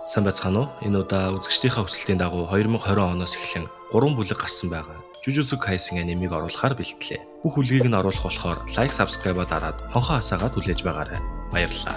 Сайн байцгаана уу? Энэ удаа үзэгчдийнхээ хүсэлтийн дагуу 2020 оноос эхлэн 3 бүлэг гарсан байгаа. Jujutsu Kaisen анимыг оруулахаар бэлтлээ. Бүх бүлгийг нь оруулах болохоор лайк, subscribe-а дараад хонхоо хасаагаа түлээж байгаарай. Баярлалаа.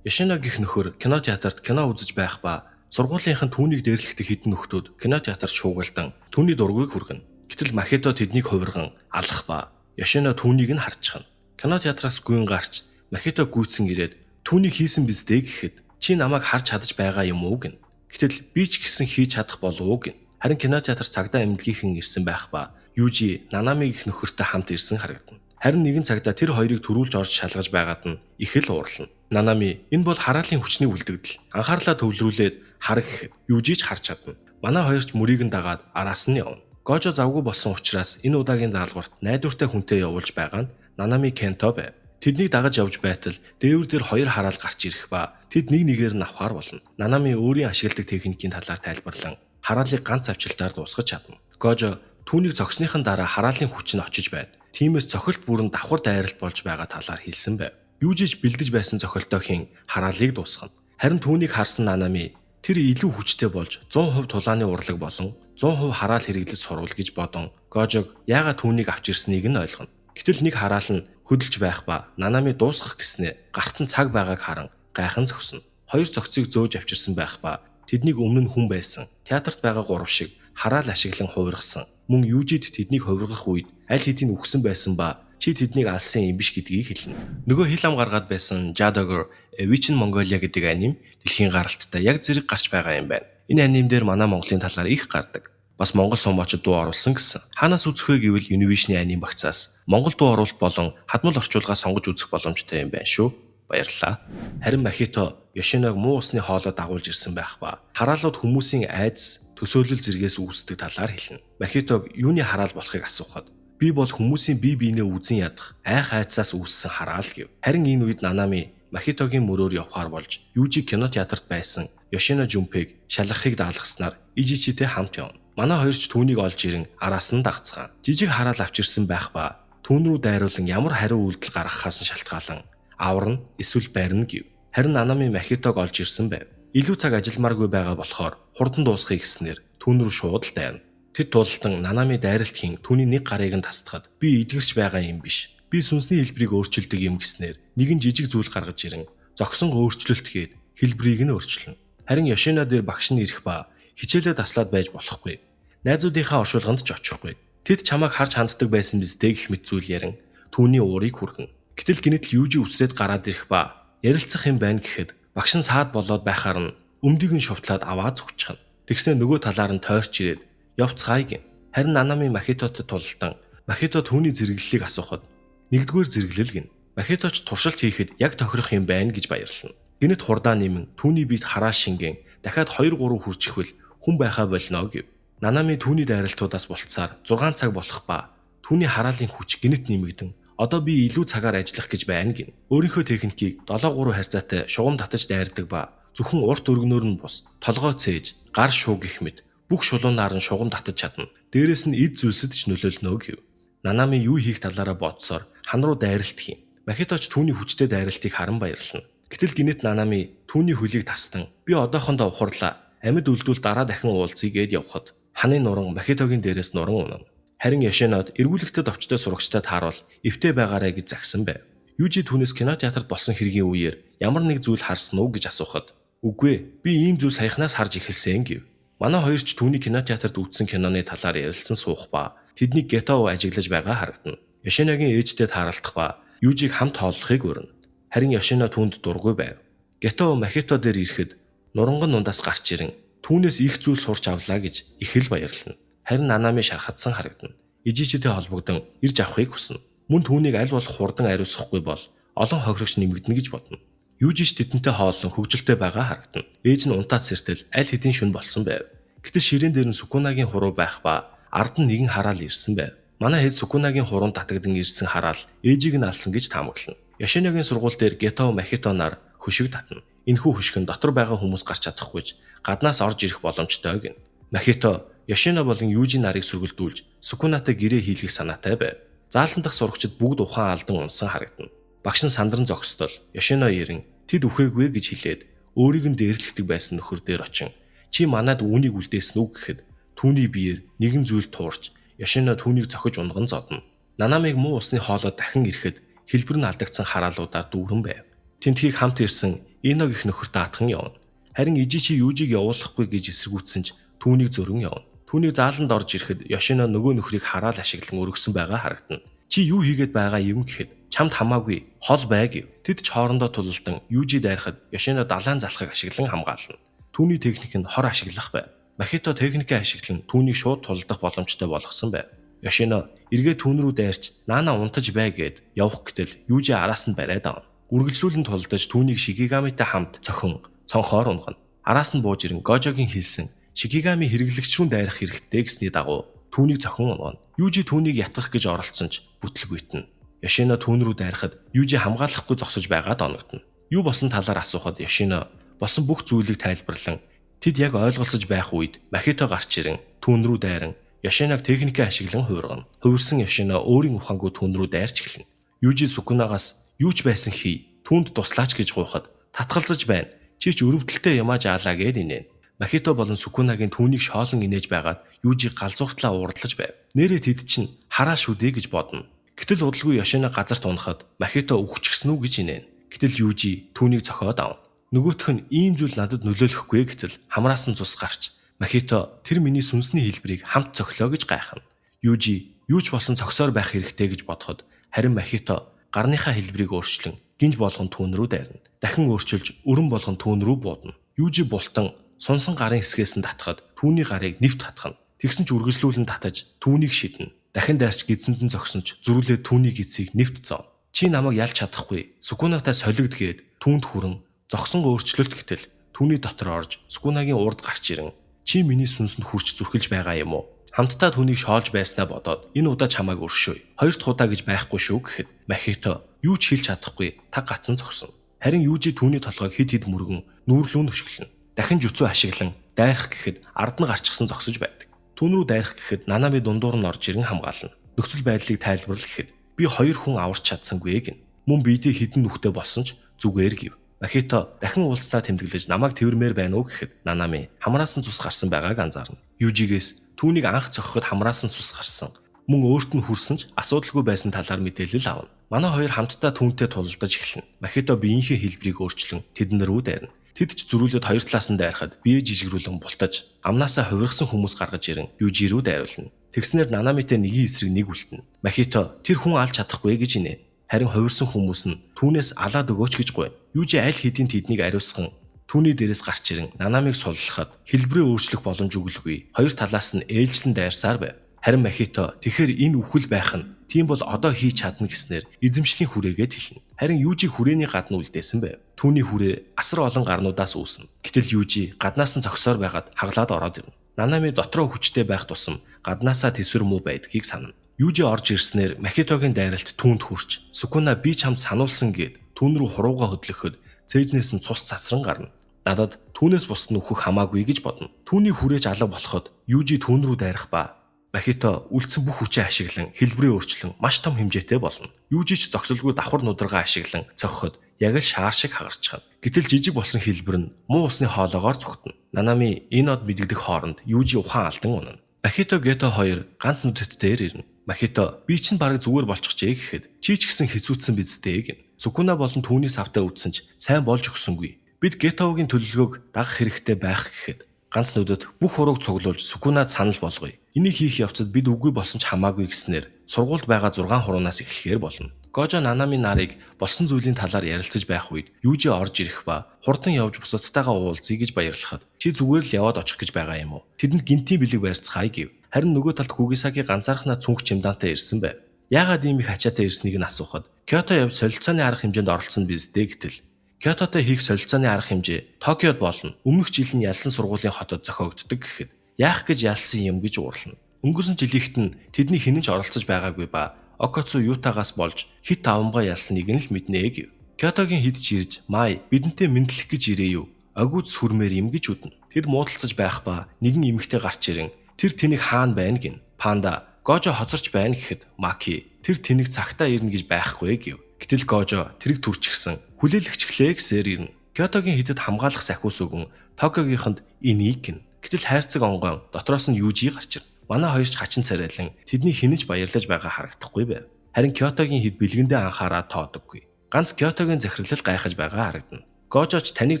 Yoshino гэх нөхөр кинотеатрт кино үзэж байх ба сургуулийнхан түүнийг дээрлэхдэг хэдэн нөхдүүд кинотеатрт шуугалдан түүний дургүйг хүргэнэ. Гэтэл Махито тэднийг хувирган алах ба Yoshino түүнийг нь харчихна. Кинотеатраас гүйн гарч Махито гүйцэн ирээд түүний хийсэн биз дээ гэхэд чи намайг харж чадаж байгаа юм уу гин. Гэтэл би ч гэсэн хийж чадах болов уу гин. Харин кинотеатр цагдаа эмнэлгийнхэн ирсэн байх ба Южи Нанами гэх нөхөртэй хамт ирсэн харагдана. Харин нэгэн цагдаа тэр хоёрыг түрүүлж орж шалгаж байгаад нь их л уурлана. Нанами энэ бол хараалын хүчний үлдэгдэл. Анхаарлаа төвлөрүүлээд хараг гэхэд Южи ч харж чадна. Манай хоёрч мөрийг нь дагаад араас нь явна. Гожо завгүй болсон учраас энэ удаагийн даалгаварт найдвартай хүнтэй явуулж байгаа нь Нанами Кенто байв. Тэднийг дагаж явж байтал дээвэр дээр хоёр хараал гарч ирэх ба тэд нэг нэгээр нь авахар болно. Нанами өөрийн ашигладаг техникийн талаар тайлбарлан хараалыг ганц авчилтаар дуусгаж чадна. Гожо түүнийг зогсныхан дараа хараалын хүч нь очиж байна. Тиймээс цохилт бүрэн давхар дайралт болж байгаа талаар хэлсэн байв. Юужиж бэлдэж байсан цохилтоо хийн хараалыг дуусгана. Харин түүнийг харсан Нанами тэр илүү хүчтэй болж 100% тулааны урлаг болон 100% хараал хэрэглэж сурвал гэж бодон Гожог яагаад түүнийг авч ирснийг нь ойлгоно. Гэтэл нэг хараал нь хөдөлж байх ба Нанами дуусгах гэснээ гарт нь цаг байгааг харан гайхан зогсно. Хоёр цогцыг зөөж авчирсан байх ба тэднийг өмнө нь хүн байсан театрт байгаа гурав шиг хараал ашиглан хувиргасан. Мөн Южид тэднийг хувиргах үед аль хэдийн үхсэн байсан ба чи тэднийг алсан юм биш гэдгийг хэлнэ. Нөгөө хил ам гаргаад байсан Jadogger Witch in Mongolia гэдэг аним дэлхийн гаралттай яг зэрэг гарч байгаа юм байна. Энэ аним дээр манай Монголын талаар их гардаг. Бас монгол сумаачид дуу оруулсан гэсэн. Хаанаас үзэх вэ гэвэл Univision-ы аним багцаас монгол дуу оруулалт болон хадмал орчуулга сонгож үзэх боломжтой юм байна шүү. Баярлалаа. Харин Махито Yoshino-г муу усны хоолой дагуулж ирсэн байх ба хараалууд хүмүүсийн айдас төсөөлөл зэргээс үүсдэг талаар хэлнэ. Махитог юуны хараал болохыг асуухад би бол хүмүүсийн бие биенээ үзен ядах айх айцаас үүссэн хараал гэв. Харин энэ үед Нанами Махитогийн мөрөөр явхаар болж Южи кинотеатрт байсан Yoshino Junpei шалгахыг даалгаснаар Ижичитэй хамт явна. Манай хоёрч түүнийг олж ирэн араас нь дагцгаан. Жижиг хараал авчирсан байх ба түүн рүү дайруулан ямар хариу үйлдэл гаргахаас нь шалтгаалan аварна эсвэл барина гэв. Харин Нанами Махитог олж ирсэн байв. Илүү цаг ажилламааргүй байгаа болохоор хурдан дуусгахыг гэснээр түүн рүү шууд л дайрна. Тэд тултан Нанами дайралт хийн түүний нэг гарыг нь тасдахад би эдгэрч байгаа юм биш. Би сүнсний хэлбэрийг өөрчилдөг юм гэснээр нэгэн жижиг зүйл гаргаж ирэн зогсон өөрчлөлт гээд хэлбэрийг нь өөрчилнө. Харин Yoshino дээр багш нь ирэх ба хичээлээ таслаад байж болохгүй. Найзуудынхаа оршуулганд ч очихгүй. Тэд чамайг харж ханддаг байсан биз дээ гэх мэт зүйл ярин түүний уурыг хүргэн. Гэтэл гинэт Южи үсрээд гараад ирэх ба ярилцах юм байна гэхэд багш нь саад болоод байхаар нь өмдөг нь шувтлаад аваад зүгчхна. Тэгснэ нөгөө талаар нь тойрч ирээд явцгаая гин. Харин Нанами Махитотой тулалдан Махито түүний зэрэглэлийг асуухад нэгдүгээр зэрэглэл гин. Махиточ туршилт хийхэд яг тохирох юм байна гэж баярлана. Гинэт хурдаа нэмэн түүний биед хараа шингэн дахиад 2-3 хүрчихвэл хүн байхаа болно гэв. Нанами түүний дайралтуудаас болцсаар 6 цаг болох ба түүний хараалын хүч гинэт нэмэгдэн одоо би илүү цагаар ажиллах гэж байна гин. Өөрийнхөө техникийг 7-3 харьцаатай шугам татаж дайрдаг ба зөвхөн урт өргөнөөр нь бус толгой цээж гар шуу гэх мэт бүх шулуунаар нь шугам татаж чадна. Дээрээс нь эд зүйлсэд ч нөлөөлнө гэв. Нанами юу хийх талаараа бодсоор хан руу дайралт хийн. Махиточ түүний хүчтэй дайралтыг харан баярлана. Гэтэл гинэт Нанами түүний хөлийг тастан би одоохондоо ухарлаа. Амьд үлдвэл дараа дахин уулзъя гэд явхад ханы нуран Махитогийн дээрээс нуран унана. Харин Yoshino-д эргүүлэгтэд овчтой сурагчтай тааруул эвтэй байгаарай гэж загсан байв. Южи түүнээс кинотеатрт болсон хэргийн үеэр ямар нэг зүйл харсан уу гэж асуухад үгүй би ийм зүйл саяхнаас харж эхэлсэн гэв. Манай хоёрч түүний кинотеатрт үзсэн киноны талаар ярилцсан суух ба тэдний Гетоо ажиглаж байгаа харагдана. Yoshino-гийн ээжтэй тааралдах ба Южиг хамт хооллохыг өрнө. Харин Yoshino түүнд дургүй байв. Гетоо Махито дээр ирэхэд нуранган нундаас гарч ирэн түүнээс их зүйл сурч авлаа гэж их л баярлана. Харин Нанами шархатсан харагдана. Ижичитэй холбогдсон ирж авахыг хүснэ. Мөн түүнийг аль болох хурдан ариусгахгүй бол олон хохирогч нэмэгдэнэ гэж бодно. Южиш тэдэнтэй хооллон хөгжилтэй байгаа харагдана. Ээж нь унтаад сэртэл аль хэдийн шүн болсон байв. Гэтэл ширээн дээр нь Сукунагийн хуруу байх ба ард нь нэгэн хараал ирсэн байв. Манай хэд Сукунагийн хуруун татагдан ирсэн хараал ээжийг нь алсан гэж таамаглана. Yoshino-гийн сургууль дээр Гетоо Махитонаар хөшиг татна. Энэхүү хөшгөн дотор байгаа хүмүүс гарч чадахгүйж гаднаас орж ирэх боломжтой гин. Махито Yoshino болон Южи нарыг сүргэлдүүлж Сукунатай гэрээ хийлгэх санаатай байв. Заалан дахь сурагчид бүгд ухаан алдан унсан харагдана. Багш нь сандран зогсдол Yoshino ирэн тэд үхээгүй гэж хэлээд өөрийг нь дээрлэхдэг байсан нөхөр дээр очин чи манад үүнийг үлдээсэн үг гэхэд түүний биеэр нэгэн зүйл туурч Yoshino түүнийг зохиж унган зодно. Нанамиг муу усны хоолой дахин ирэхэд хэлбэр нь алдагдсан хараалуудаар дүүрэн байв. Тэнтхийг хамт ирсэн Ино гэх нөхөр даатхан явна. Харин ижи чи Южиг явуулахгүй гэж эсэргүүцсэн ч түүнийг зөрөн явна. Түүний зааланд орж ирэхэд Yoshino нөгөө нөхрийг хараал ашиглан өргөсөн байгаа харагдана. Чи юу хийгээд байгаа юм гэхэд чамд хамаагүй хол бай гэв. Тэд ч хоорондоо тулалдан Южи дайрахад Yoshino далайн залхаг ашиглан хамгаална. Түүний техник нь хор ашиглах байв. Махито техникээ ашиглан түүнийг шууд тулдах боломжтой болгосон байв. Yoshino эргээ түүн рүү дайрч наана унтаж бай гэд явах гэтэл Южи араас нь бариад авна. Үргэлжлүүлэн тулдаж түүнийг Шикигамитай хамт цохин цонхоор унгана. Араас нь бууж ирэн Гожогийн хэлсэн Шикигами хэрэглэгч рүү дайрах хэрэгтэй гэсний дагуу түүнийг цохин унгана. Южи түүнийг ятгах гэж оролцсон ч бүтлгүйтнэ. Yoshino түүн рүү дайрахад Южи хамгаалахгүй зогсож байгаад оногдно. Юу болсон талаар асуухад Yoshino болсон бүх зүйлийг тайлбарлан тэд яг ойлголцож байх үед Махито гарч ирэн түүн рүү дайран Yoshinoг техникээ ашиглан хуургана. Хувирсан Yoshino өөрийн ухаангүй түүн рүү дайрч эхэлнэ. Южи Сукунагаас юу ч байсан хий түүнд туслаач гэж гуйхад татгалзаж байна. Чи ч өрөвдөлтөй юмаа жаалаа гэд инээн. Махито болон Сукунагийн түүнийг шоолон инээж байгаад Южи галзууртлаа уурдлаж байв. Нэрээ тэд чинь хараа шүү дээ гэж бодно. Гэтэл удалгүй Yoshino газарт унахад Махито үхчихсэн үү гэж инээн. Гэтэл Южи түүнийг зохиод авна. Нөгөөх нь ийм зүйл надад нөлөөлөхгүй гэтэл хамраас нь цус гарч Махито тэр миний сүнсний хэлбэрийг хамт цохилоо гэж гайхна. Южи юу ч болсон цогсоор байх хэрэгтэй гэж бодоход харин Махито гарныхаа хэлбэрийг өөрчлөн гинж болгон түүн рүү дайрна. Дахин өөрчилж өрөн болгон түүн рүү буудна. Южи бултан сунсан гарын хэсгээс нь татхад түүний гарыг нэвт хатгана. Тэгсэн ч үргэлжлүүлэн татаж түүнийг шиднэ. Дахин дайрч гидсэнд нь зогсонч зөрүүлээд түүний гидсийг нэвт зоов. Чи намайг ялж чадахгүй. Сукунатай солигд гээд түүнд хүрэн зогсон өөрчлөлт гэтэл түүний дотор орж Сукунагийн урд гарч ирэн чи миний сүнсэнд хурч зүрхэлж байгаа юм уу? Хамтдаа түүнийг шоолж байснаа бодоод энэ удаа чамайг өршөөе. Хоёр дахь удаа гэж байхгүй шүү гэхэд Махито юу ч хэлж чадахгүй таг гацсан зогсон. Харин Южи түүний толгойг хид хид мөргөн нүүрлүүн өшгөлнө. Дахин жүцүү ашиглан дайрах гэхэд ард нь гарчсан зогсож байдаг. Түүн рүү дайрах гэхэд Нанами дундуур нь орж ирэн хамгаална. Нөхцөл байдлыг тайлбарлах гэхэд би хоёр хүн аварч чадсангүй гин. Мөн биедээ хідэн нүхтэй болсон ч зүгээр гэв. Махито дахин уулзнаа тэмдэглэж намайг тэрвэрмээр байна уу гэхэд Нанами хамраас нь цус гарсан байгааг анзаарна. Южигээс түүнийг анх зохиход хамраас нь цус гарсан. Мөн өөрт нь хүрсэн ч асуудалгүй байсан талаар мэдээлэл авна. Манай хоёр хамтдаа түүнтэй тулалдаж эхэлнэ. Махито биеийнхээ хэлбэрийг өөрчлөн тэдэн рүү дайрна. Тэд ч зөрүүлээд хоёр талаас нь дайрахад бие жижигрүүлэн бултаж амнаасаа хувирсан хүмүүс гаргаж ирэн Южи рүү дайруулна. Тэгснээр Нанамитэй нэгийн эсрэг нэг үлдэнэ. Махито тэр хүн алж чадахгүй гэж инээ. Харин хувирсан хүмүүс нь түүнээс алаад өгөөч гэж гуйна. Южи аль хэдийн тэднийг ариусган түүний дээрээс гарч ирэн Нанамиг суллахад хэлбэрээ өөрчлөх боломж өгөлгүй. Хоёр талаас нь ээлжлэн дайрсаар байв. Харин Махито тэгэхээр энэ үхэл байх нь тийм бол одоо хийж чадна гэснээр эзэмшлийн хүрээгээд хэлнэ. Харин Южи хүрээний гадна үлдээсэн байв. Түүний хүрээ асар олон гарнуудаас үүснэ. Гэтэл Южи гаднаас нь цогсоор байгаад хаглаад ороод ирнэ. Нанами дотроо хүчтэй байх тусам гаднаасаа тэсвэр муу байдгийг санана. Южи орж ирснээр Махитогийн дайралт түүнд хүрч Сукуна би чамд сануулсан гэд түүн рүү хурууга хөдлөхөд цээжнээс нь цус цацран гарна. Надад түүнээс бусд нь үхэх хамаагүй гэж бодно. Түүний хүрээж алга болоход Южи түүн рүү дайрах ба Махито үлдсэн бүх хүчээ ашиглан хэлбэрээ өөрчлөн маш том хэмжээтэй болно. Южи ч зогсолгүй давхар нударгаа ашиглан цохиход яг л шаар шиг хагарчхана. Гэтэл жижиг болсон хэлбэр нь муу усны хоолоогоор цогтно. Нанами энэ од мэдэгдэх хооронд Южи ухаан алдан унана. Махито Гето хоёр ганц нүдэт дээр ирнэ. Махито би чинь бараг зүгээр болчихжээ гэхэд чи ч гэсэн хэцүүцсэн биз дээ гин. Сукуна болон түүний савтаа үдсэн ч сайн болж өгсөнгүй. Бид Гетогийн төлөвлөгөөг дагах хэрэгтэй байх гэхэд ганц нүдэд бүх хурууг цуглуулж Сукунад санал болгоё. Энийг хийх явцад бид үгүй болсон ч хамаагүй гэснээр сургуульд байгаа 6 хуруунаас эхлэхээр болно. Гожо Нанами нарыг болсон зүйлийн талаар ярилцаж байх үед Южи орж ирэх ба хурдан явж бусадтайгаа уулзъя гэж баярлахад чи зүгээр л яваад очих гэж байгаа юм уу? Тэдэнд гинтийн бэлэг барьцгаая гэв. Харин нөгөө талд Кугисаки ганцаархнаа цүнх чимдаантай ирсэн байв. Яагаад ийм их ачаатай ирснийг нь асуухад Кёто явж солилцооны арга хэмжээнд оролцсон биз дээ гэтэл Кётотой хийх солилцооны арга хэмжээ Токиод болно. Өмнөх жил нь ялсан сургуулийн хотод зохиогддог гэхэд яах гэж ялсан юм гэж уурлана. Өнгөрсөн жилийнхэд нь тэдний хинэн ч оролцож байгаагүй ба Окоцу Ютагаас болж хит тавамгаа ялсныг нь л мэднэ гэв. Кётогийн хэд ч ирж "Май бидэнтэй мэдлэх гэж ирээ юу? Агууц сүрмээр юм" гэж үднэ. Тэд муудалцаж байх ба нэгэн эмэгтэй гарч ирэн тэр тэнэг хаана байна гин. Панда Гожо хоцорч байна гэхэд Маки тэр тэнэг цагтаа ирнэ гэж байхгүй гэв. Гэтэл Гожо тэрэг түрчгсэн хүлээлгчглээ гэсээр ирнэ. Кётогийн хідэд хамгаалах сахиус өгөн Токиогийнхонд энийг гин. Гэтэл хайрцаг онгойн дотроос нь Южи гарч ирнэ. Манай хоёрч хачин царайлан тэдний хинэж баярлаж байгаа харагдахгүй байв. Харин Кётогийн хід бэлгэндээ анхаараа тоодоггүй. Ганц Кётогийн захирлал гайхаж байгаа харагдана. Гожоч таныг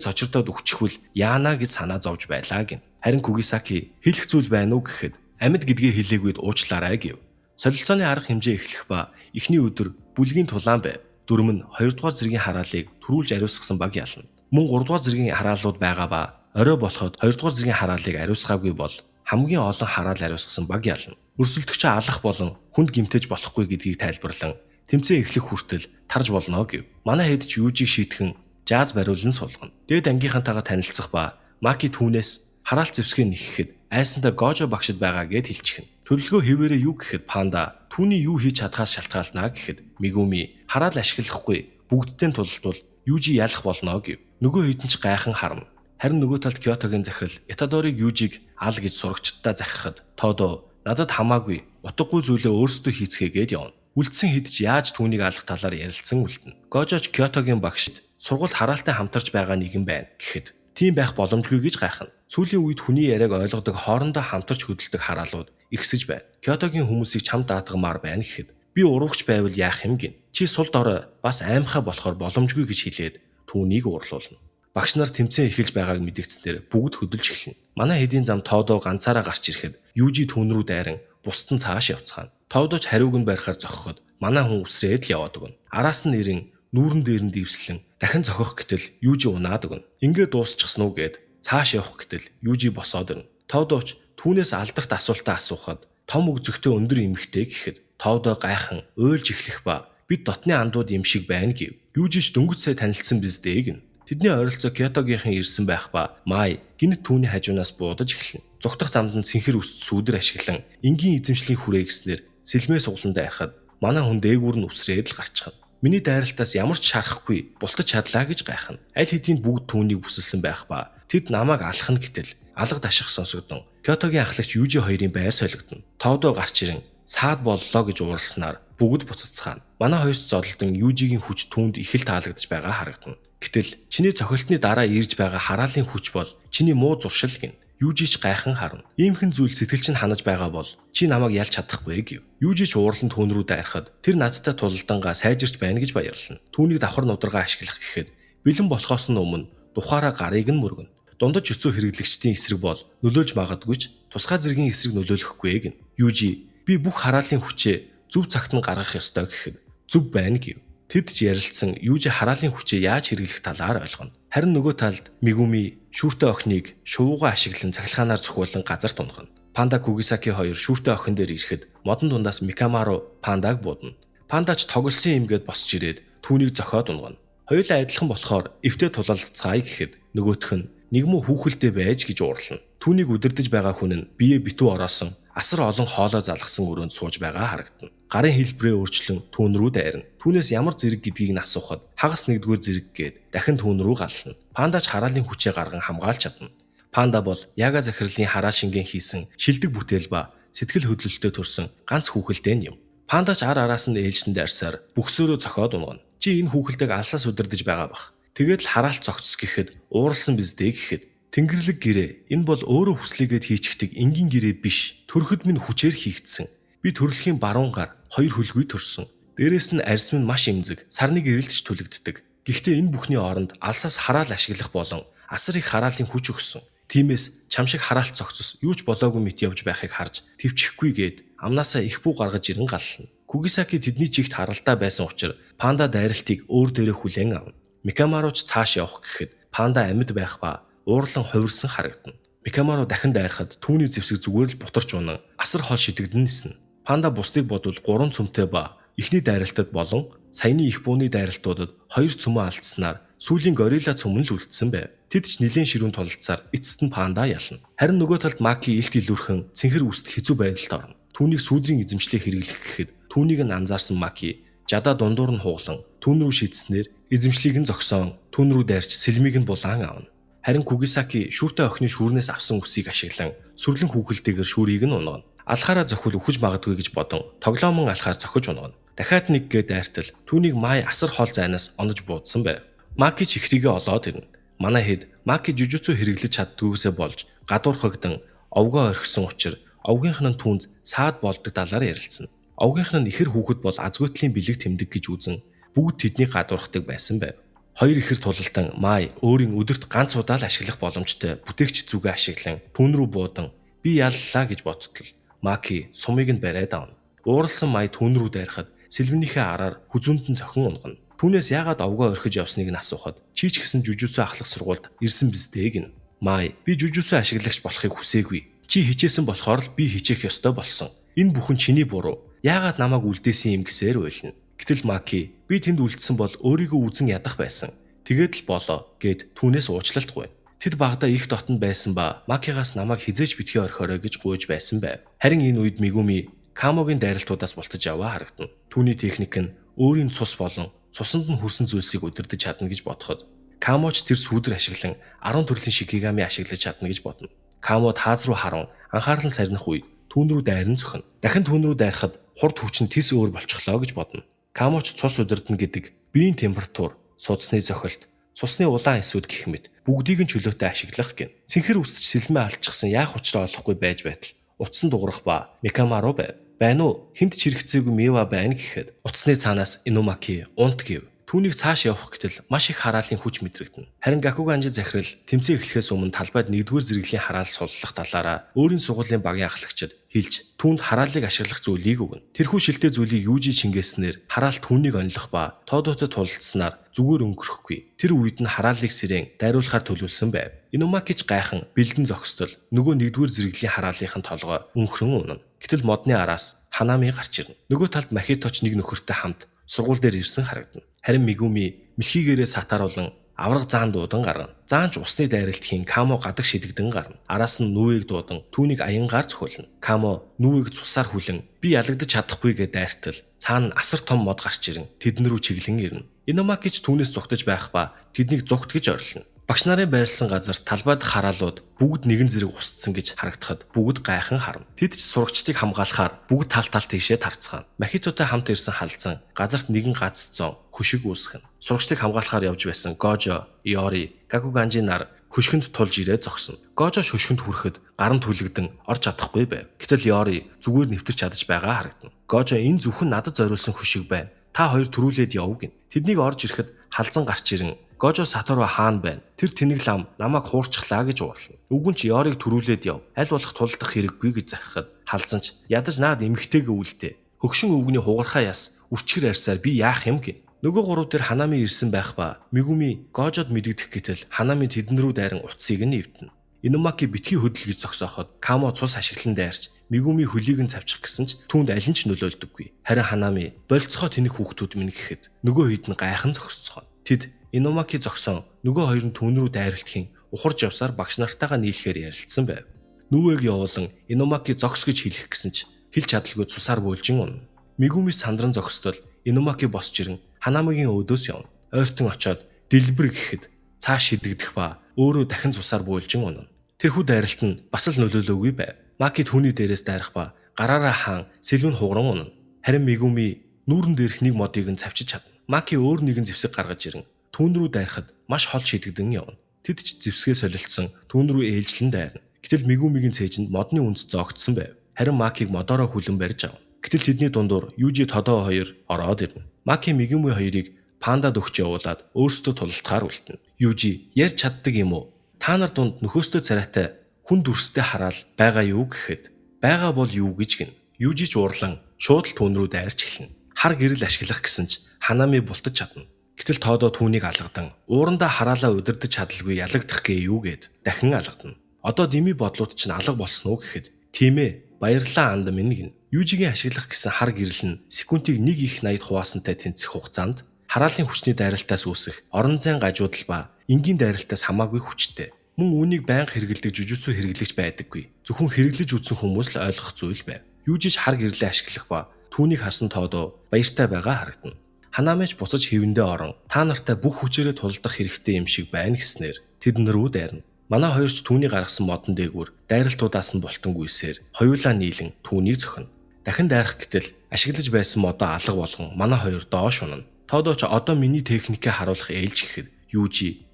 цочирдоод өччихвэл яана гэж санаа зовж байлаа гин. Харин Кугисаки хэлэх зүйл байна уу гэхэд амьд гэдгээ хэлээгүйд уучлаарай гэв. Солилцооны арга хэмжээ эхлэх ба эхний өдөр бүлгийн тулаан байв. Дөрөв нь 2 дугаар зэргийн хараалыг түрүүлж ариусгасан баг ялна. Мөн 3 дугаар зэргийн хараалууд байгаа ба орой болоход 2 дугаар зэргийн хараалыг ариусгаагүй бол хамгийн олон хараал ариусгасан баг ялна. Өрсөлдөгчөө алах болон хүнд гимтэж болохгүй гэдгийг тайлбарлан тэмцээн эхлэх хүртэл тарж болно гэв. Манай хэд ч Южиг шийтгэн жааз бариулан суулгана. Дээд ангийнхантайгаа танилцах ба Маки түүнээс хараалт зэвсгээ нэхэхэд айсандаа Гожо багшид байгаа гэд хэлчихнэ. Төлөлгөө хэвээрээ юу гэхэд Панда түүний юу хийж чадхаас шалтгаалнаа гэхэд Мегуми хараал ашиглахгүй бүгдтэй тулалдвал Южи ялах болно гэв. Нөгөө хэд нь ч гайхан харна. Харин нөгөө талд Кётогийн захирал Итадориг Южиг ал гэж сурагчдаа захихад Тодо надад хамаагүй утгагүй зүйлээ өөрсдөө хийцгээгээд явна. Үлдсэн хэд ч яаж түүнийг алах талаар ярилцсан үлдэнэ. Гожоч Кётогийн багшид сургуульд хараалтай хамтарч байгаа нэгэн байна гэхэд тийм байх боломжгүй гэж гайхна. Сүүлийн үед хүний яриаг ойлгодог хоорондоо хамтарч хөдөлдөг хараалууд ихсэж байна. Кётогийн хүмүүсийг чамд даатгамаар байна гэхэд би уруугч байвал яах юм гин. Чи сул дорой бас аймхаа болохоор боломжгүй гэж хэлээд түүнийг уурлуулна. Багш нар тэмцээн эхэлж байгааг мэдэгцснээр бүгд хөдөлж эхэлнэ. Манай хэдийн зам Тодо ганцаараа гарч ирэхэд Южи түүн рүү дайран бусдын цааш явцгаана. Тодоч хариуг нь барихаар зогсоход манай хүн үсрээд л яваад өгнө. Араас нь нэрэн нүүрэн дээр нь дивслэн дахин зохих гэтэл Южи унаад өгнө. Ингээд дуусчихсан уу гэд цааш явах гэтэл Южи босоод ирнэ. Тодоч түүнээс алдарт асуултаа асуухад том өгзөгтэй өндөр эмэгтэй гэхэд Тодо гайхан уйлж эхлэх ба бид дотны андууд юм шиг байна гэв. Южиж дөнгөж сая танилцсан биз дээ гин. Тэдний ойролцоо Кётогийнхэн ирсэн байх ба Май гинт түүний хажуунаас буудаж эхэлнэ. Зүгтах замд нь цэнхэр үст сүудэр ашиглан энгийн эзэмшлийн хүрээ гэснээр сэлмээ сугландаа ярихад манай хүн дээгүүр нь үсрээд л гарчихна. Миний дайралтаас ямар ч шарахгүй бултаж чадлаа гэж гайхна. Аль хэдийн бүгд түүнийг бүсэлсэн байх ба тэд намайг алах нь гэтэл алга даших сонсогдсон. Кётогийн ахлагч Южи хоёрын байр солигдно. Тодо гарч ирэн саад боллоо гэж ууралснаар бүгд буцацгаана. Манай хоёрт зодолдон Южигийн хүч түүнд их л таалагдж байгаа харагдана. Гэтэл чиний цохилтны дараа ирж байгаа хараалын хүч бол чиний муу зуршил гин. Южич гайхан харна. Иймхэн зүйл сэтгэл чинь ханаж байгаа бол чи намайг ялж чадахгүй гэв. Южич уурлан түүн рүү дайрахад тэр надтай тулалдангаа сайжирч байна гэж баярлана. Түүнийг давхар нударгаа ашиглах гэхэд бэлэн болохоос нь өмнө тухаараа гарыг нь мөргөнө. Дундаж өцөө хэрэглэгчдийн эсрэг бол нөлөөлж магадгүй ч тусгай зэргийн эсрэг нөлөөлөхгүй гин. Южи би бүх хараалын хүчээ зөв цагт нь гаргах ёстой гэхэд зөв байна гэв. Тэд ч ярилцсан Южи хараалын хүчээ яаж хэрэглэх талаар ойлгоно. Харин нөгөө талд Мегуми шүүртэй охиныг шувуугаа ашиглан цахилгаанаар зохиолон газар тунгана. Панда Кугисаки хоёр шүүртэй охин дээр ирэхэд модон дундаас Микамаро Пандаг буудна. Пандач тоглосон юм гээд босч ирээд түүнийг зохиод унгана. Хоёулаа адилхан болохоор эвтээ тулалцгаая гэхэд нөгөөх нь нэг муу хүүхэлдэй байж гэж уурлана. Түүнийг удирдах байгаа хүн нь бие битүү ороосон асар олон хоолой залгасан өрөөнд сууж байгаа харагдана. Гарын хэлбэрээ өөрчлөн түүн рүү дайрна. Түүнээс ямар зэрэг гэдгийг нь асуухад хагас нэгдүгээр зэрэг гээд дахин түүн рүү гална. Пандач хараалын хүчээ гарган хамгаалж чадна. Панда бол Яга захирлын хараа шингэн хийсэн шилдэг бүтээл ба сэтгэл хөдлөлтөд төрсэн ганц хүүхэлдэй юм. Пандач ар араас нь ээлжинд арьсаар бүхсөөрөө цохиод унгана. Чи энэ хүүхэлдэйг алсаас удирдах байгаа бах. Тэгээд л хараалт цогцос гэхэд ууралсан биз дээ гэхэд Тэнгэрлэг гэрээ энэ бол өөрөө хүслийгээд хийчихдэг энгийн гэрээ биш. Төрөхөд минь хүчээр хийгдсэн. Би төрөлхийн баруун гар хоёр хөлгүй төрсөн. Дээрээс нь арьс минь маш эмзэг, сарны гэрэлтж түлэгддэг. Гэхдээ энэ бүхний оронд алсаас хараал ашиглах болон асар их хараалын хүч өгсөн. Тиймээс чам шиг хараалт цогцос юу ч болоогүй мэт явж байхыг харж төвчихгүйгээд амнаасаа их бүү гаргаж ирэн галлана. Кугисаки тэдний чигт харалдаа байсан учраас Панда дайралтыг өөр дээрээ хүлээн авна. Микамароч цааш явах гэхэд Панда амьд байх ба уурлан хувирсан харагдана. Микамаро дахин дайрахад түүний зэвсэг зүгээр л бутарч унан асар хол шидэгдэн ниснэ. Панда бусдыг бодвол 3 цөмтэй ба эхний дайралтад болон саяны их бууны дайралтуудад 2 цөмөө алдснаар сүүлийн горилла цөм нь л үлдсэн байв. Тэд ч нэлээд ширүүн тулалцаар эцэст нь Панда ялна. Харин нөгөө талд Маки илт илүүрхэн цэнхэр үст хэцүү байдалд орно. Түүнийг сүүдрийн эзэмшлээ хэрэглэх гэхэд түүнийг нь анзаарсан Маки жадаа дундуур нь хуглан түүн рүү шидснээр эзэмшлийг нь зогсоон түүн рүү дайрч сэлмийг нь булаан авна. Харин Кугисаки шүүртэй охины шүүрнээс авсан үсийг ашиглан сүрлэн хүүхэлтэйгээр шүүрийг нь унгана. Алхаараа зохиол үхэж магадгүй гэж бодон тоглоомон алхаар зохиж унгана. Дахиад нэг гээд дайртал түүнийг Май асар хол зайнаас онож буудсан байв. Маки чихрийгээ олоод ирнэ. Манай хэд Маки жужуцу хэрэглэж чаддгүйгээсээ болж гадуурхагдан овгоо орхисон учраас овгийнх нь түүнд саад болдог талаар ярилцсан. Овгийнх нь ихэр хүүхэд бол азгүйтлийн бэлэг тэмдэг гэж үзэн бүгд тэднийг гадуурхдаг байсан байв. Хоёр ихэр тулалтан Май өөрийн өдөрт ганц удаа л ашиглах боломжтой бүтээгч зүгээ ашиглан түн рүү буудан би яллаа гэж боттол Маки сумыг нь бариад авна. Ууралсан Май түн рүү дайрахад сэлвэнийхээ араар хүзүүнд нь цохин унгана. Түүнээс яагаад овгоо орхиж явсныг нь асуухад чи ч гэсэн жужуцу ахлах сургуульд ирсэн биз дээ гин. Май би жужуцу ашиглагч болохыг хүсээгүй. Чи хичээсэн болохоор л би хичээх ёстой болсон. Энэ бүхэн чиний буруу. Яагаад намайг үлдээсэн юм гэсээр байлна. Гэтэл Маки би тэнд үлдсэн бол өөрийгөө үзэн ядах байсан. Тэгээд л болоо гэд түүнээс уучлалт гуйна. Тэд багада их дотонд байсан ба Макигаас намайг хизээж битгий орхиорой гэж гуйж байсан байв. Харин энэ үед Мегуми Камогийн дайралтуудаас бултаж яваа харагдана. Түүний техник нь өөрийн цус болон цусанд нь хүрсэн зүйлсийг удирдах чадна гэж бодоход Камоч тэр сүүдэр ашиглан 10 төрлийн шикигами ашиглаж чадна гэж бодно. Камо тааз руу харан анхаарал нь сарних үед түүн рүү дайран зөхөн. Дахин түүн рүү дайрахад хурд хүчин тис өөр болчихлоо гэж бодно. Камоч цус удирдна гэдэг биеийн температур, судасны зохилт, цусны улаан эсвүүд гэх мэт бүгдийг нь чөлөөтэй ашиглах гин. Цэнхэр үсч сэлмээ алдчихсан яах учраа олохгүй байж байтал утсан дуурах ба Микамаро байв. Байна уу? Хинт чирэгцээгүй Мива байна гэхэд утасны цаанаас Инумаки унт гэв. Түүнийг цааш явах гэтэл маш их хараалын хүч мэдрэгдэнэ. Харин Гакуганжи захирал тэмцээн эхлэхээс өмнө талбайд 1-р зэрэглэлийн хараал суллах талаараа өөрийн сургуулийн багийн ахлагчид хэлж түүнд хараалыг ашиглах зүйлийг өгнө. Тэрхүү шилтэй зүйлийг Южи чингээснээр хараал түүнийг онилох ба тоодоотой тулалдсанаар зүгээр өнгөрөхгүй. Тэр үед нь хараалыг сэрэн дайруулахаар төлөвлөсөн байв. Инумакич гайхан бэлдэн зогсдол нөгөө 1-р зэрэглэлийн хараалынхын толгой өнхрөн унана. Гэтэл модны араас Ханами гарч ирнэ. Нөгөө талд Махиточ нэг нөхөртэй хамт сургууль дээр ирсэн харагдана. Харин Мегуми мэлхийгээрээ сатааруулан авраг заан дуудан гарна. Заанч усны дайралтхийн Камо гадаг шидэгдэн гарна. Араас нь нүүийг дуудан түүнийг аянгаар зөхиулна. Камо нүүийг цусаар хүлэн би ялагдаж чадахгүй гэж дайртал цаана асар том мод гарч ирэн тэдэн рүү чиглэн ирнэ. Инумакич түүнээс зүгтэж байх ба тэднийг зүгт гэж орилно. Багш нарын байрлсан газар талбайд хараалууд бүгд нэгэн зэрэг устсан гэж харагдахад бүгд гайхан харна. Тэд ч сурагчдыг хамгаалахаар бүгд тал тийшээ тарцгаана. Махитотой хамт ирсэн халдсан газарт нэгэн гац зон хөшиг үүсгэн. Сурагчдыг хамгаалахаар явж байсан Гожо, Иори, Гакуганжи нар хөшгөнд тулж ирээд зогсно. Гожо хөшгөнд хүрэхэд гарын түлэгдэн орж чадахгүй байв. Гэтэл Иори зүгээр нэвтэрч чадаж байгаа харагдана. Гожо энэ зөвхөн надад зориулсан хөшиг байна. Та хоёр төрүүлээд яв гин. Тэднийг орж ирэхэд халзан гарч ирэн Гожо Саторо хаан байна. Тэр тэнэг лам намайг хуурчлаа гэж уурлана. Үгүн ч Иориг төрүүлээд яв. Аль болох тулдах хэрэггүй гэж захихад халзанч ядаж наад эмхтэйгээ үлдээ. Хөгшин өвгний хугархаа яс үрчгэр арьсаар би яах юм гин. Нөгөө гурав дээр Ханами ирсэн байх ба Мегуми Гожод мэдэгдэх гэтэл Ханами тэдэн рүү дайран утсыг нь эвдэнэ. Инумаки битгий хөдөл гэж зогсооход Камо цус ашиглан дайрч Мегуми хөлийг нь цавчих гэсэн ч түүнд аль нь ч нөлөөлдөггүй. Харин Ханами болцохоо тэнэг хүүхдүүд минь гэхэд нөгөө хэд нь гайхан зогсцгоо. Тэд Инумаки зогсон нөгөө хоёр нь түүн рүү дайралтхийн ухарж явсаар багш нартайгаа нийлэхээр ярилцсан байв. Нүүэг явуулан Инумаки зогс гэж хэлэх гэсэн ч хэлж чадалгүй цусаар бөөлжин унана. Мегуми сандран зогсдол Инумаки босч ирэн Ханамигийн өөдөөс явна. Ойртон очоод дэлбэр гэхэд цааш шидэгдэх ба өөрөө дахин цусаар бөөлжин унана. Тэрхүү дайралт нь бас л нөлөөлөөгүй байв. Маки түүний дээрээс дайрах ба гараараа хаан сэлвэн хугаран унана. Харин Мегуми нүүрэн дээрх нэг модыг нь цавчиж чадна. Маки өөр нэгэн зэвсэг гаргаж ирэн түүн рүү дайрахад маш хол шидэгдэн явна. Тэд ч зэвсгээ солилцсон түүн рүү ээлжлэн дайрна. Гэтэл Мегумигийн цээжинд модны үндэс зоогдсон байв. Харин Макиг модороо хүлэн барьж авна. Гэтэл тэдний дундуур Южи Тодо хоёр ороод ирнэ. Маки Мегуми хоёрыг пандад өгч явуулаад өөрсдөө тулалтахаар үлдэнэ. Южи ярьж чаддаг юм уу? Та нар дунд нөхөөстэй царайтай хүн дүрстэй хараал байгаа юу гэхэд байгаа бол юу гэж гин. Южи ч уурлан шууд л түүн рүү дайрч эхэлнэ. Хар гэрэл ашиглах гэсэн ч Ханами бултаж чадна. Гэтэл Тодо түүнийг алгадан уурандаа хараалаа удирдах чадалгүй ялагдах гээ юу гэд дахин алгадана. Одоо дими бодлууд чинь алга болсон уу гэхэд тийм ээ баярлалаа анд минь гин. Южигийн ашиглах гэсэн хар гэрэл нь секундыг 1 их 80 хуваасантай тэнцэх хугацаанд хараалын хүчний дайралтаас үүсэх орон зайн гажуудал ба энгийн дайралтаас хамаагүй хүчтэй. Мөн үүнийг байнга хэрэгэлдэг жужуцу хэрэглэгч байдаггүй. Зөвхөн хэрэглэж үзсэн хүмүүс л ойлгох зүйл байв. Южиж хар гэрлээ ашиглах ба түүнийг харсан Тодо баяртай байгаа харагдана. Ханамич буцаж хэвэндээ орон та нартай бүх хүчээрээ тулдах хэрэгтэй юм шиг байна гэснээр тэдэн рүү дайрна. Манай хоёр ч түүний гаргасан модон дээгүүр дайралтуудаас нь болтонгүйсээр хоёулаа нийлэн түүнийг зөхнө. Дахин дайрах гэтэл ашиглаж байсан модоо алга болгон манай хоёр доош унана. Тоодоо ч одоо миний техникээ харуулах ээлж гэхэд Южи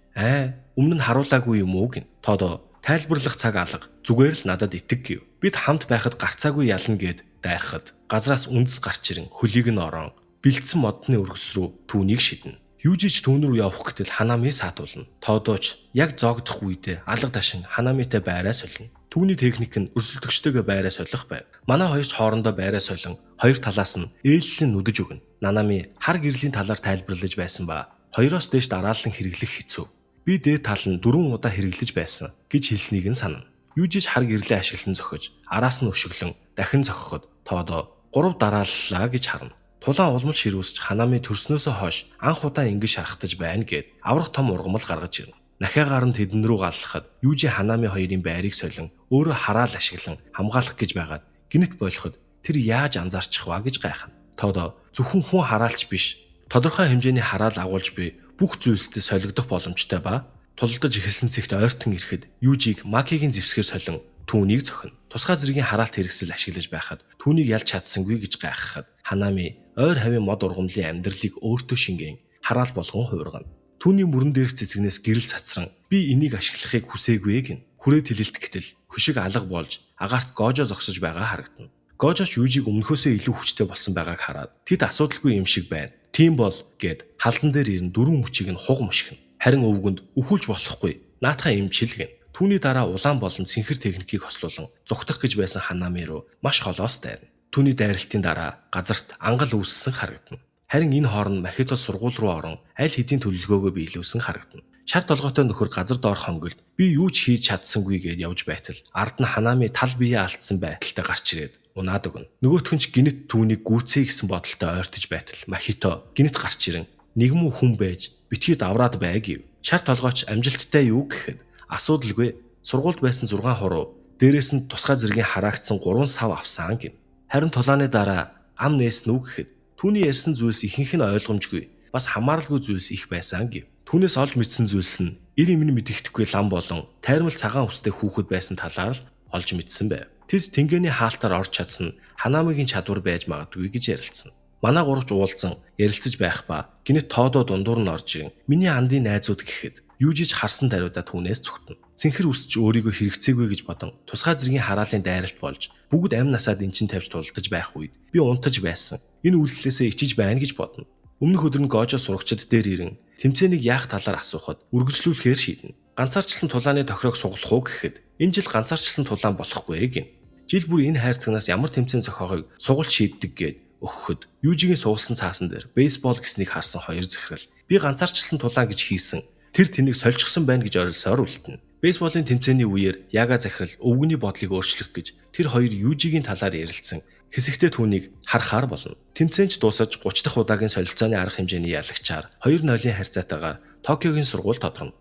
өмнө нь харуулаагүй юм уу гин. Тоодоо тайлбарлах цаг алга зүгээр л надад итэг гэв. Бид хамт байхад гарцаагүй ялна гэд дайрахад газраас үндэс гарч ирэн хөлийг нь орон бэлдсэн модны өргөс рүү түүнийг шиднэ. Южи ч түүн рүү явах гэтэл Ханами саатуулна. Тоодоо ч яг зоогдох үедээ алга дашин Ханамитай байраа солино. Түүний техник нь өрсөлдөгчтэйгээ байраа солих байв. Манай хоёр ч хоорондоо байраа солин хоёр талаас нь ээлжлэн нүдэж өгнө. Нанами хар гэрлийн талаар тайлбарлаж байсан ба хоёроос дээш дараалан хэрэглэх хэцүү. Би дээд тал нь 4 удаа хэрэглэж байсан гэж хэлснийг нь санана. Южиж хар гэрлээ ашиглан зохиж, араас нь өшөглөн дахин зохиход тоодоо 3 дарааллаа гэж харна. Тулаан улмал ширүүсч Ханами төрснөөсөө хойш анх удаа ингэж шархтаж байна гэд аврах том ургамал гаргаж ирнэ. Нахиагаар нь тэдэн рүү галлахад Южи Ханами хоёрын байрыг солин өөрөө хараал ашиглан хамгаалах гэж байгаад гинэт болоход тэр яаж анзаарчих вэ гэж гайхна. Тоодоо зөвхөн хүн хараалч биш. Тодорхой хэмжээний хараал агуулж би бүх зүйлстэй солигдох боломжтой ба тулдаж эхэлсэн цэгт ойртон ирэхэд Южиг Макигийн зэвсгээр солин түүнийг зохино. Тусгай зэргийн хараалт хэрэгсэл ашиглаж байхад түүнийг ялж чадсангүй гэж гайхахад Ханами ойр хавийн мод ургамлын амьдралыг өөртөө шингээн хараал болгон хувиргана. Түүний мөрөн дээрх цэцгнээс гэрэл цацран би энийг ашиглахыг хүсээгүй гин. Хүрээд хилэлт гэтэл хөшиг алга болж агаарт Гожо зогсож байгаа харагдана. Гожоч Южиг өмнөхөөсөө илүү хүчтэй болсон байгааг хараад тэд асуудалгүй юм шиг байна. Тийм бол гэд халзан дээр ирэн 4 мөчийг нь хуг мушгина. Харин өвгөнд үхүүлж болохгүй. Наатаха имчилгэн. Түүний дараа улаан болон цэнхэр техникийг хослуулан зүгтах гэж байсан Ханами руу маш холоос дайрна. Түүний дайралтын дараа газарт ангал үүссэн харагдана. Харин энэ хооронд Махито сургууль руу орон аль хэдийн төлөвлөгөөгөө биелүүлсэн харагдана. Шар толгойтой нөхөр газар доорх хонгилд би юу ч хийж чадсангүй гэд явж байтал ард нь Ханами тал биеэ алдсан байдалтай гарч ирээд унаад өгнө. Нөгөөх нь ч гинэт түүнийг гүйцэе гэсэн бодолтой ойртож байтал Махито гинэт гарч ирэн нэгэн хүн байж битгий давраад бай гэв. Шар толгойч амжилттай юу гэхэд асуудалгүй. Сургуульд байсан 6 хуруу дээрээс нь тусгай зэргийн хараагдсан 3 сав авсан гин. Харин тулааны дараа ам нээсэн үг гэхэд түүний ярьсан зүйлс ихэнх нь ойлгомжгүй бас хамааралгүй зүйлс их байсан гэв. Түүнээс олж мэдсэн зүйлс нь эр эмнэ мэдэгдэхгүй лам болон тайрмал цагаан үстэй хүүхэд байсан талаар л олж мэдсэн байв. Тэд тэнгээний хаалтаар орж чадсан Ханамигийн чадвар байж магадгүй гэж ярилцсан. Манай гурвч уулзсан ярилцаж байх ба гинэт тоодоо дундуур нь орж ирэн миний андын найзууд гэхэд Южиж харсан даруйдаа түүнээс зүгтэн. Цэнхэр үсч өөрийгөө хэрэгцээгүй гэж бодон тусгай зэргийн хараалын дайралт болж бүгд амь насаад эн чин тавьж тулдаж байх үед би унтаж байсан. Энэ үйлдэлээсээ ичиж байна гэж бодно. Өмнөх өдөр нь Гожо сурагчид дээр ирэн тэмцээнийг яах талаар асуухад үргэлжлүүлэхээр шийднэ. Ганцаарчлсан тулааны тохироог суглах уу гэхэд энэ жил ганцаарчлсан тулаан болохгүй гин. Жил бүр энэ хайрцагнаас ямар тэмцээн зохиогыг сугалт шийддэг гээд өгөхөд Южигийн суулсан цаасан дээр бейсбол гэснийг харсан хоёр захирал би ганцаарчлсан тулаан гэж хийсэн. Тэр тэнийг сольчихсон байна гэж орилсоор үлдэнэ. Бейсболын тэмцээний үеэр Яга захирал өвгөний бодлыг өөрчлөх гэж тэр хоёр Южигийн талаар ярилцсан. Хэсэгтээ түүнийг харахаар болно. Тэмцээнч дуусаж 30 дахь удаагийн солилцооны арга хэмжээний ялагчаар 2-0-ийн харьцаатайгаар Токиогийн сургууль тодорно.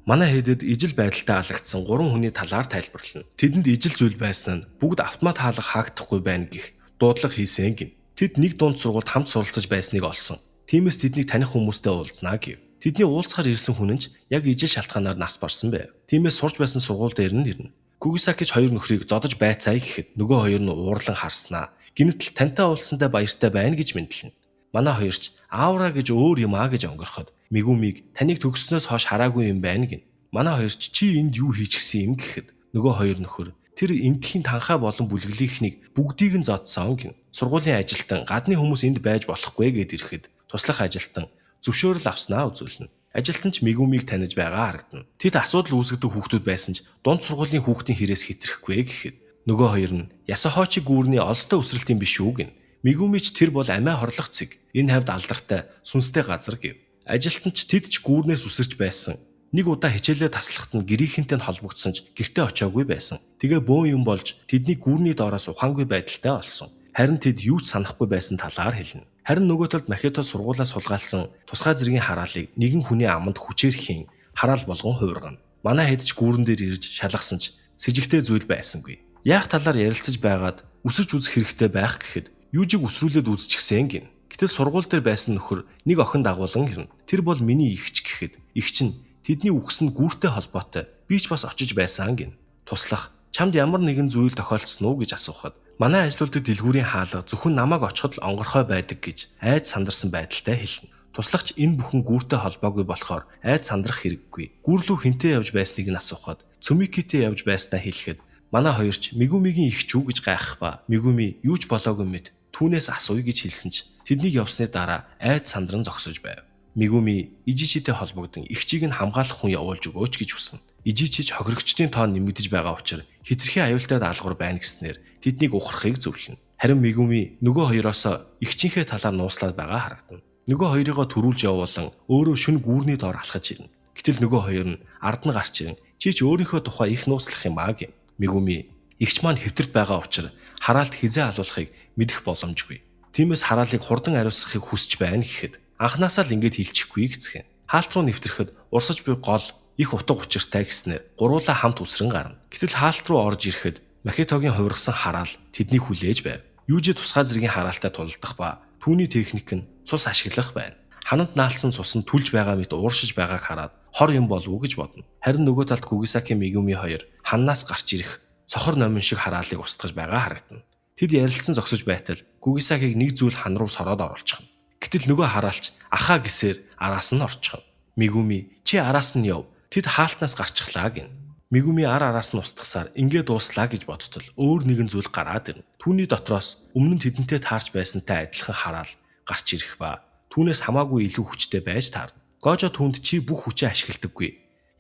Манай хэдэд ижил байдалтай алагдсан 3 хүний талаар тайлбарлана. Тэдэнд ижил зүйл байсан нь бүгд автомат хаалга хаагдахгүй байна гэх дуудлага хийсэн гин. Тэд нэг дунд сургуульд хамт суралцаж байсныг олсон. Тиймээс тэднийг таних хүмүүстэй уулзнаа гэв. Тэдний уулзахаар ирсэн хүн нь яг ижил шалтгаанаар нас барсан байв. Тиймээс сурч байсан сургууль дээр нь ирнэ. Кугисакич хоёр нөхрийг зодож байцаая гэхэд нөгөө хоёр нь уурлан харснаа. Гинэтэл тантай уулзсандаа баяртай байна гэж мэдлэнэ. Манай хоёрч аавра гэж өөр юм аа гэж өнгөрөхөд Мигумиг таныг төгссөнөөс хойш хараагүй юм байна гин. Манай хоёрч чи энд юу хийчихсэн юм гэхэд нөгөө хоёр нөхөр тэр эндхийн танхаа болон бүлэглийнхнийг бүгдийг нь зодсон гин. Сургуулийн ажилтан гадны хүмүүс энд байж болохгүй гэд ирэхэд туслах ажилтан зөвшөөрөл авснаа үзүүлнэ. Ажилтнч Мигумиг таних байгаа харагдана. Тэд асуудал үүсгэдэг хүүхдүүд байсан ч дунд сургуулийн хүүхдийн хэрээс хэтрэхгүй гэхэд нөгөө хоёр нь Ясахочи гүүрний олстой өсрэлтийн биш үү гин. Мигумич тэр бол амиа хорлох цэг. Энэ хавьд алдартай сүнстэй газар гэв. Ажилтнч тэд ч гүүрнээс үсэрч байсан. Нэг удаа хичээлээ таслахад нь гэрийнхэнтэй нь холбогдсон ч гэртээ очиагүй байсан. Тэгээ бөөн юм болж тэдний гүүрний доороос ухаангүй байдалтай олсон. Харин тэд юу ч санахгүй байсан талаар хэлнэ. Харин нөгөө талд Махито сургуулиас сулгаалсан тусгай зэргийн хараалыг нэгэн хүний аманд хүчээрхийн хараал болгон хувиргана. Манай хэд ч гүүрэн дээр ирж шалгасан ч с ิจ гтэй зүйл байсангүй. Яах талаар ярилцаж байгаад үсэрч үзэх хэрэгтэй байх гэхэд Южиг үсрүүлээд үзчихсэн гин. Гэтэл сургууль дээр байсан нөхөр нэг охин дагуулan ирнэ. Тэр бол миний ихч гэхэд ихч нь тэдний үхс нь гүүртэй холбоотой. Би ч бас очиж байсан гин. Туслах, чамд ямар нэгэн зүйл тохиолдсон уу гэж асуухад манай ажилуулдаг дэлгүүрийн хаалга зөвхөн намайг очиход л онгорхой байдаг гэж айд сандарсан байдалтай хэлнэ. Туслагч энэ бүхэн гүүртэй холбоогүй болохоор айд сандрах хэрэггүй. Гүүрлүү хинтээ явж байсныг нь асуухад Цүмикитэй явж байснаа хэлэхэд манай хоёрч Мегумигийн их чүү гэж гайхах ба Мегуми юу ч болоогүй мэт түүнээс асууя гэж хэлсэн ч тэднийг явсны дараа айд сандран зогсож байв. Мегуми Ижичитэй холбогдсон ихчийг нь хамгаалах хүн явуулж өгөөч гэж хүснэ. Ижичич хохирогчдын тоон нэмэгдэж байгаа учраас хитрхи аюултай даалгавар байна гэснээр тэднийг ухрахыг зөвлөнө. Харин Мегуми нөгөө хоёроос ихчийнхээ талаар нууслаад байгаа харагдана. Нөгөө хоёрыгоо төрүүлж явуулан өөрөө шүн гүүрний доор алхаж ирнэ. Гэтэл нөгөө хоёр нь ард нь гарч ирэн чи ч өөрийнхөө тухай их нууцлах юм аа гэв. Мегуми игч маань хэвтэрт байгаа учраас хараалт хизээ алуулахыг мэдэх боломжгүй. Тиймээс хараалыг хурдан ариусгахыг хүсэж байна гэхэд анхнаасаа л ингэж хэлчихгүй гэцгэн. Хаалт руу нэвтрэхэд урсаж буй гол их утга учиртай гэснээр гуруула хамт үсрэн гарна. Гэтэл хаалт руу орж ирэхэд Махитогийн хувиргасан хараал тэднийг хүлээж байв. Юужи тусгай зэргийн хараалтай тулдах ба түүний техник нь цус ашиглах байна. Хананд наалсан цус нь түлж байгаа мэт ууршиж байгааг хараад хор юм болов уу гэж бодно. Харин нөгөө талд Кугисаки Мегуми хоёр ханнаас гарч ирэх сохор номин шиг хараалыг устгаж байгаа харагдана. Тэд ярилцсан зогсож байтал Кугисакиг нэг зүйл хан руу сороод оруулчихна. Гэтэл нөгөө хараалч ахаа гэсээр араас нь орчихно. Мегуми чи араас нь яв. Тэд хаалтнаас гарчихлаа гин. Мегуми араас нь устгасаар ингээд дууслаа гэж бодтол өөр нэгэн зүйл гараад ирнэ. Түүний дотроос өмнө нь тэдэнтэй таарч байсантай адилхан хараал гарч ирэх ба түүнээс хамаагүй илүү хүчтэй байж таарна. Гожо түнд чи бүх хүчээ ашигладаггүй.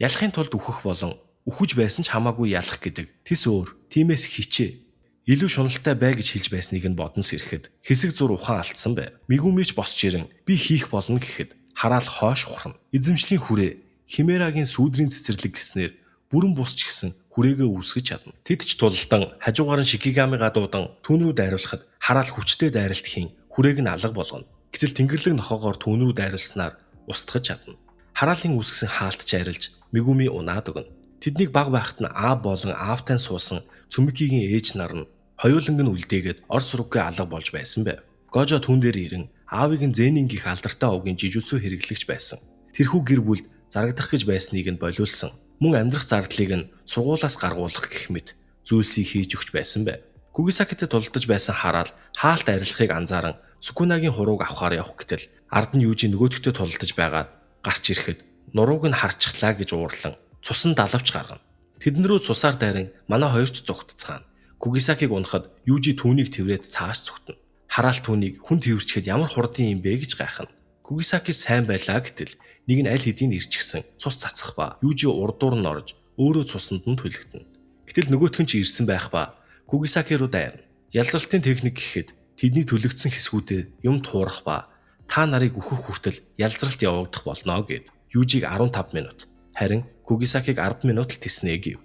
Ялахын тулд үхэх болон үхэж байсан ч хамаагүй ялах гэдэг тэс өөр. Тиймээс хичээ. Илүү шуналтай бай гэж хэлж байсныг нь бодон сэрэхэд хэсэг зур ухаан алдсан байв. Мегуми ч босч ирэн би хийх болно гэхэд хараал хоош ухрана. Эзэмшлийн хүрээ Химерагийн сүүдрийн цэцэрлэг гэснээр бүрэн бусч гисэн хүрээгээ үүсгэж чадна. Тэд ч тулалдан хажуугаар нь Шикигамига дуудан түүн рүү дайруулахад хараал хүчтэй дайралт хийн хүрээг нь алга болгоно. Гэтэл тэнгэрлэг нохоогоор түүн рүү дайруулснаар устгаж чадна. Хараалын үүсгэсэн хаалт чайралж Мегуми унаад өгнө. Тэднийг баг байхад нь аав болон аавтай суусан Цүмикигийн ээж нар нь хоёуланг нь үлдээгээд ор сурггүй алга болж байсан байв. Гожо түүн дээр ирэн аавыг нь Зенин гих алдартай овгийн жижүүсүү хэрэглэгч байсан. Тэрхүү гэр бүл зарагдах гэж байсныг нь болиулсан. Мөн амьдрах зардлыг нь сургуулаас гаргуулах гэх мэт зүйлсийг хийж өгч байсан байв. Кугисакитэй тулдаж байсан хараал хаалт арилахыг анзааран Сукунагийн хурууг авахар явах гэтэл ард нь Южи нөгөөдөгтөө тулдаж байгаад гарч ирэхэд нурууг нь харчихлаа гэж уурлан цусан далавч гаргана. Тэдэн рүү цусаар дайран манай хоёрч зүгтцгаана. Кугисакиг унахад Южи түүнийг тэврээд цааш зүгтэн. Хараал түүнийг хүн тэвэрчгээд ямар хурдан юм бэ гэж гайхна. Кугисаки сайн байлаа гэтэл нэг нь аль хэдийн ирчихсэн цус цацах ба Южи урдуур нь орж өөрөө цусанд нь түлхтэн. Гэтэл нөгөөх нь ч ирсэн байх ба Кугисаки руу дайрна. Ялзалтын техник гэхэд тэдний түлэгдсэн хэсгүүдэд юм туурах ба та нарыг өөхөх хүртэл ялзралт явагдах болно гэд Южиг 15 минут харин Кугисакиг 10 минут л тэснэ гэв.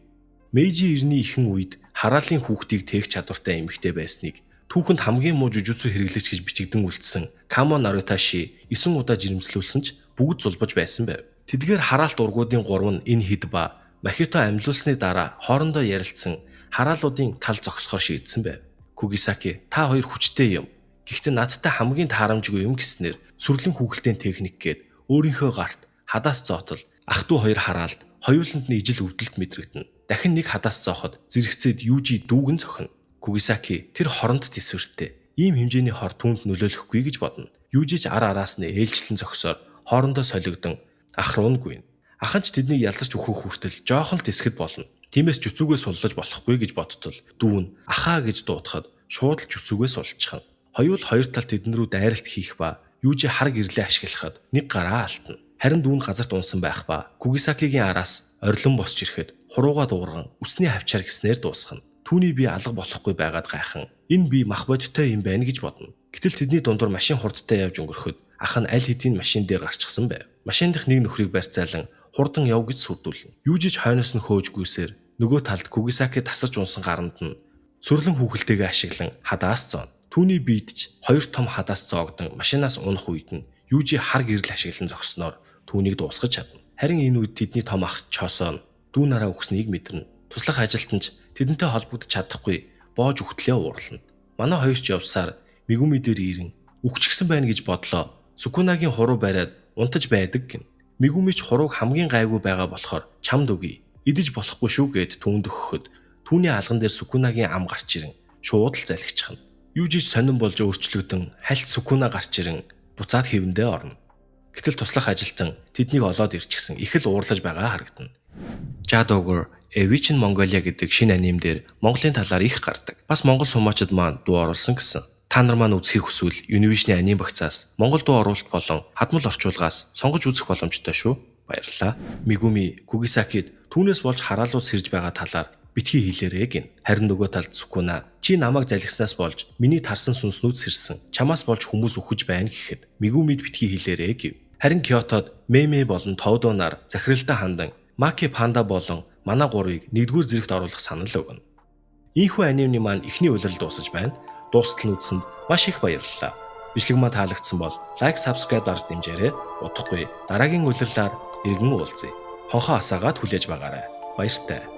Мэйжи 90-ний ихэнх үед хараалын хүүхдийг тээх чадвартай эмэгтэй байсныг түүхэнд хамгийн муу жужуцу хэрэглэгч гэж бичигдэн үлдсэн Камо Наруташи 9 удаа жирэмслүүлсэн ч бүгд зулбаж байсан байв. Тэдгээр хараалт ургуудын 3 нь энэ хэд ба Махито амьлуулсны дараа хоорондоо ярилцсан хараалуудын тал зогсохоор шийдсэн байв. Кугисаки та хоёр хүчтэй юм. Гэхдээ надтай хамгийн таарамжгүй юм гэснээр сүрлэн хүүхэлдэйн техник гээд өөрийнхөө гарт хадаас зоотол ах トゥ хоёр хараалд хоёуланд нь ижил өвдөлт мэдрэгдэнэ. Дахин нэг хадаас зооход зэрэгцээд Южи дүүгэн зохино. Кугисаки тэр хоронд тисвэртэй ийм хэмжээний хор түүнд нөлөөлөхгүй гэж бодно. Южиж араас нь ээлжлэн зогсоор хоорондоо солигдсон ах руу нь гүйнэ. Ахын ч тэднийг ялзарч өөхөх хүртэл жоохон л тэсгэд болно. Тиймээс жүцүүгээ суллаж болохгүй гэж бодтол дүүн ахаа гэж дуудахад шууд л жүцүүгээ сулчихна. Хоёул хоёр талд тэдэн рүү дайралт хийх ба Южи хар гэрлээ ашиглахад нэг гараа алтна. Харин дүүн газарт унсан байх ба Кугисакигийн араас орилон босч ирэхэд хурууга дуугарган үсний хавчаар гиснээр дуусгана. Түүний бие алга болохгүй байгаад гайхан энэ бие мах бодиттой юм байна гэж бодно. Гэтэл тэдний дундуур машин хурдтай явж өнгөрөхөд ах нь аль хэдийн машин дээр гарчихсан байв. Машиндх нэг нөхрийг барьцаалан хурдан яв гэж сүрдүүлнэ. Южиж хойноос нь хөөжгүйсээр нөгөө талд Кугисаки тасарч унсан гаранд нь сүрлэн хүүхэлтэйгээ ашиглан хадаас зооно. Түүний биед ч хоёр том хадаас зоогдсон машинаас унах үед нь Южи хар гэрэл ашиглан зогсноор түүнийг дуусгаж чадна. Харин энэ үед тэдний том ах Чосон дүү нараа өгснийг мэдэрнэ. Туслах ажилтан ч тэдэнтэй холбогдож чадахгүй боож өгтлээ уурлана. Манай хоёр ч явсаар Мегуми дээр ирэн үхчихсэн байна гэж бодлоо. Сукунагийн хуруу бариад унтаж байдаг гин. Мигүми ч хурууг хамгийн гайгүй байгаа болохоор чамд өгье. Идэж болохгүй шүү гэд түүнд өгөхөд түүний алган дээр Сүкунагийн ам гарч ирэн шууд л залхичихна. Юу жиж сонирн болж өөрчлөгдөн хальт Сүкуна гарч ирэн буцаад хэвэндээ орно. Гэтэл туслах ажилтан тэднийг олоод ирчихсэн их л уурлаж байгаа харагдана. Jadogger Evichen Mongolia гэдэг шинэ аним дээр Монголын талаар их гардаг. Бас монгол сумаачид маань дуу оруулсан гэсэн. Та нар маань үзхийг хүсвэл Univision аним багцаас монгол дуу оруулалт болон хадмал орчуулгаас сонгож үзэх боломжтой шүү. Баярлалаа. Мигуми Кугисакид түүнээс болж хараалууд сэрж байгаа талаар битгий хэлээрэй гин. Харин нөгөө талд Сүкуна чи намайг залгиснаас болж миний тарсан сүнснүүд сэрсэн. Чамаас болж хүмүүс үхэж байна гэхэд Мигумид битгий хэлээрэй гэв. Харин Киотод Мэмэ болон Тоодонаар захиралтай хандан Маки Панда болон манай гурвыг нэгдүгээр зэрэгт оруулах санал өгнө. Ийхүү анимны маань эхний улирал дуусаж байна. Дуустал нь үзсэнд маш их баярлалаа. Бичлэг маань таалагдсан бол лайк, subscribe дарж дэмжээрэй. Удахгүй дараагийн улирлаар иргэн уулзъя. Хонхоо асаагаад хүлээж байгаарай. Баяртай.